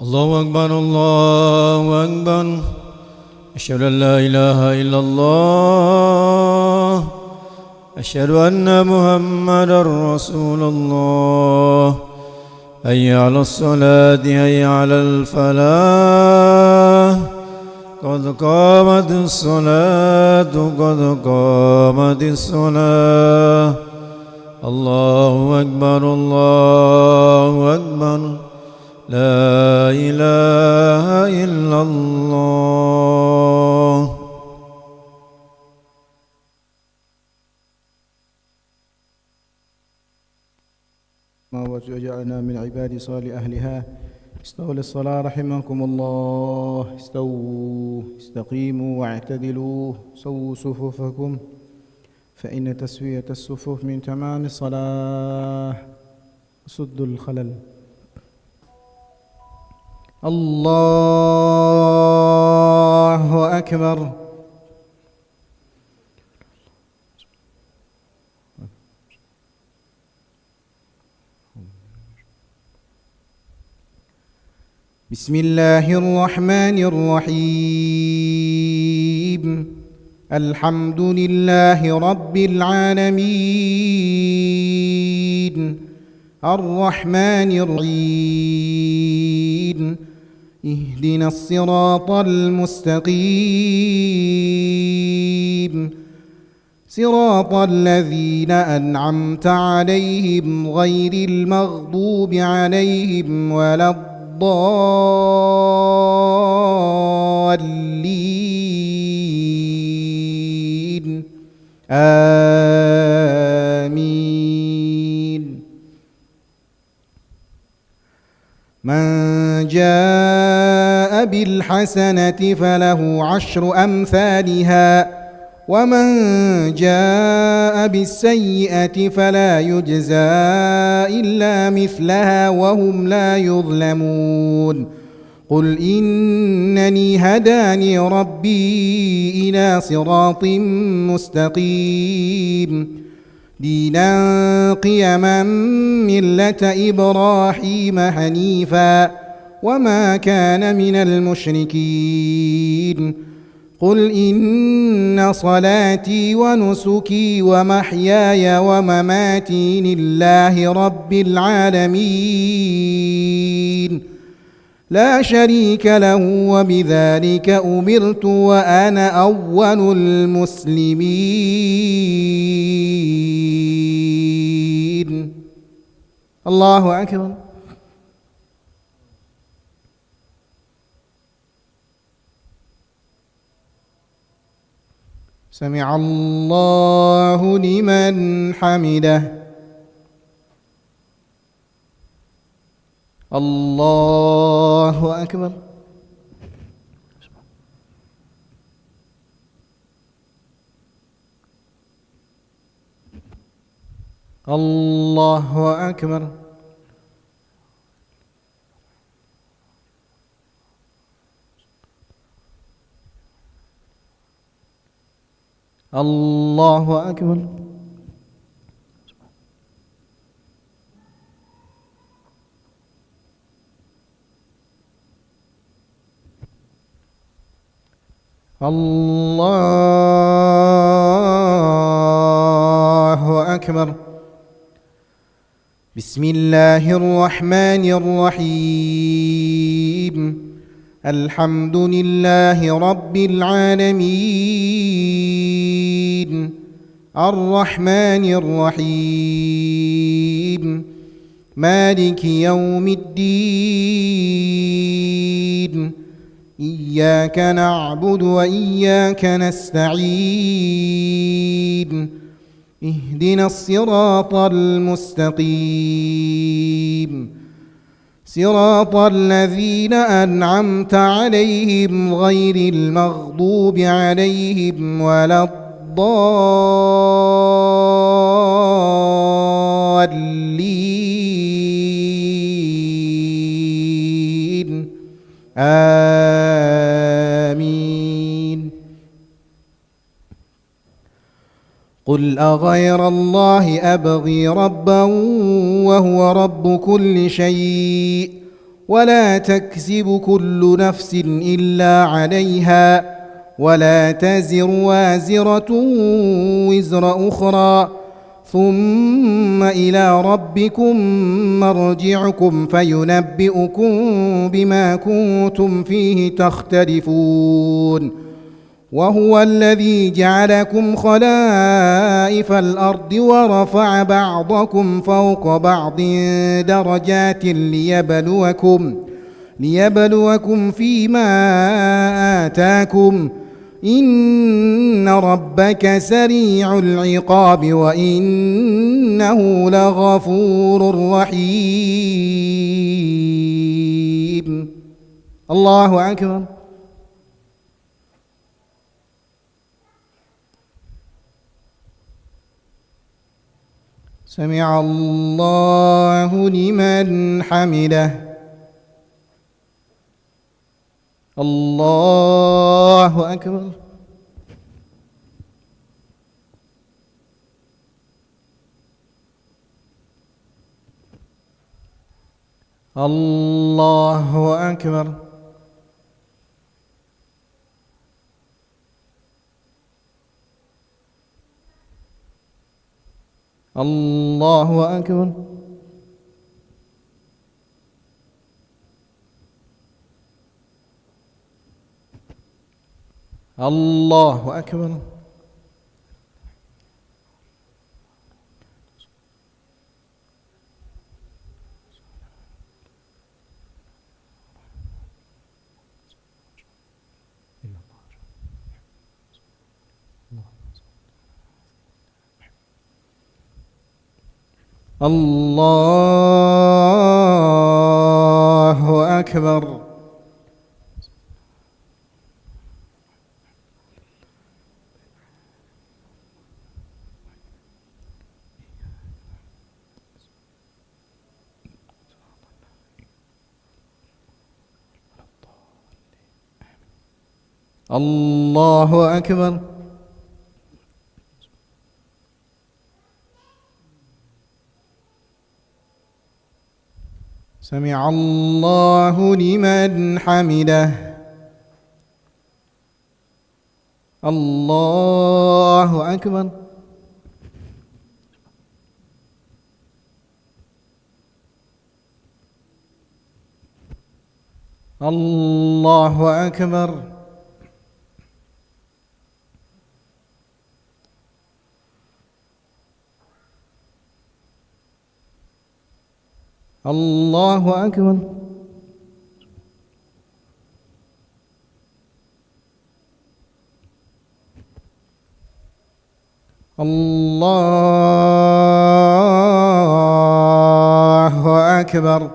الله أكبر الله أكبر. أشهد أن لا إله إلا الله. أشهد أن محمدا رسول الله. حي على الصلاة حي على الفلاح. قد قامت الصلاة قد قامت الصلاة. الله أكبر الله أكبر. لا إله إلا الله. وجعلنا من عباد صالح أهلها. استووا للصلاة رحمكم الله. استووا استقيموا واعتدلوا سووا صفوفكم فإن تسوية الصفوف من تمام الصلاة. سدوا الخلل. الله أكبر. بسم الله الرحمن الرحيم. الحمد لله رب العالمين الرحمن الرحيم. اهدنا الصراط المستقيم صراط الذين أنعمت عليهم غير المغضوب عليهم ولا الضالين. آمين. من جاء بالحسنة فله 10 أمثالها ومن جاء بالسيئة فلا يجزى إلا مثلها وهم لا يظلمون. قل إنني هداني ربي إلى صراط مستقيم دينا قيما ملة إبراهيم حنيفا وما كان من المشركين. قل إن صلاتي ونسكي ومحياي ومماتي لله رب العالمين لا شريك له وبذلك أمرت وأنا أول المسلمين. الله أكبر. سمع الله لمن حمده. الله أكبر. الله أكبر. الله أكبر. الله أكبر. بسم الله الرحمن الرحيم. الحمد لله رب العالمين الرحمن الرحيم مالك يوم الدين. إياك نعبد وإياك نستعين. اهدنا الصراط المستقيم صراط الذين أنعمت عليهم غير المغضوب عليهم ولا الضالين. آمين. قل أغير الله أبغي ربا وهو رب كل شيء ولا تكسب كل نفس إلا عليها ولا تزر وازرة وزر أخرى ثم إلى ربكم مرجعكم فينبئكم بما كنتم فيه تختلفون وهو الذي جعلكم خلائف الأرض ورفع بعضكم فوق بعض درجات ليبلوكم فيما آتاكم إن ربك سريع العقاب وإنه لغفور رحيم. الله أكبر. سمع الله لمن حمده. الله أكبر. الله أكبر. الله أكبر. الله أكبر. الله أكبر. الله أكبر. سمع الله لمن حمده. الله أكبر. الله أكبر. الله أكبر. الله أكبر.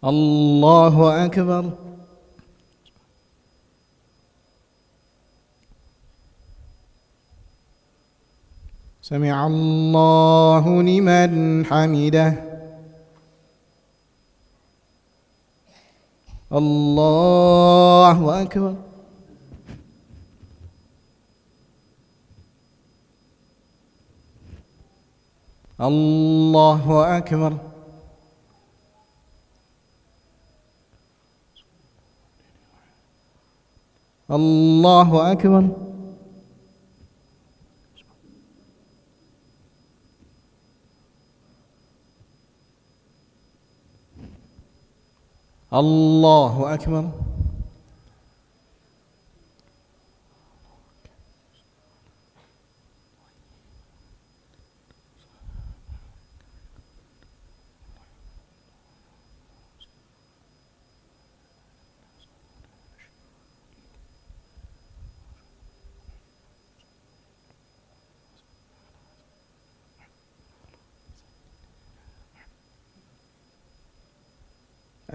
الله أكبر. سمع الله لمن حمده. الله أكبر. الله أكبر. الله أكبر. الله أكبر.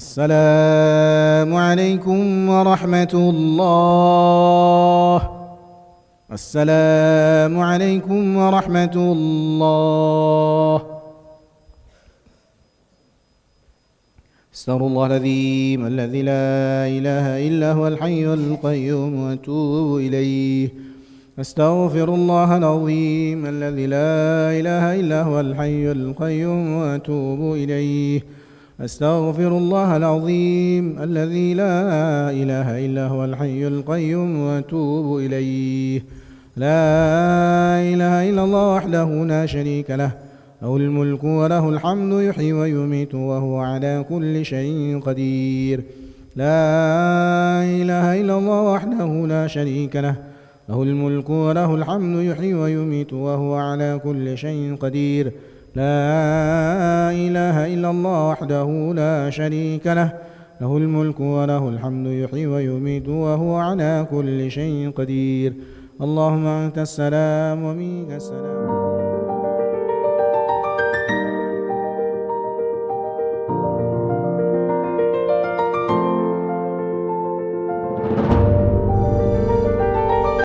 السلام عليكم ورحمة الله السلام عليكم ورحمة الله. استغفر الله العظيم الذي لا إله إلا هو الحي القيوم وأتوب إليه. أستغفر الله العظيم الذي لا إله إلا هو الحي القيوم وأتوب إليه. أستغفر الله العظيم الذي لا إله إلا هو الحي القيوم وأتوب إليه. لا إله إلا الله وحده لا شريك له، له الملك وله الحمد يحيي ويميت وهو على كل شيء قدير. لا إله إلا الله وحده لا شريك له، له الملك وله الحمد يحيي ويميت وهو على كل شيء قدير. لا إله إلا الله وحده لا شريك له، له الملك وله الحمد يحيي ويميت وهو على كل شيء قدير. اللهم أنت السلام ومنك السلام.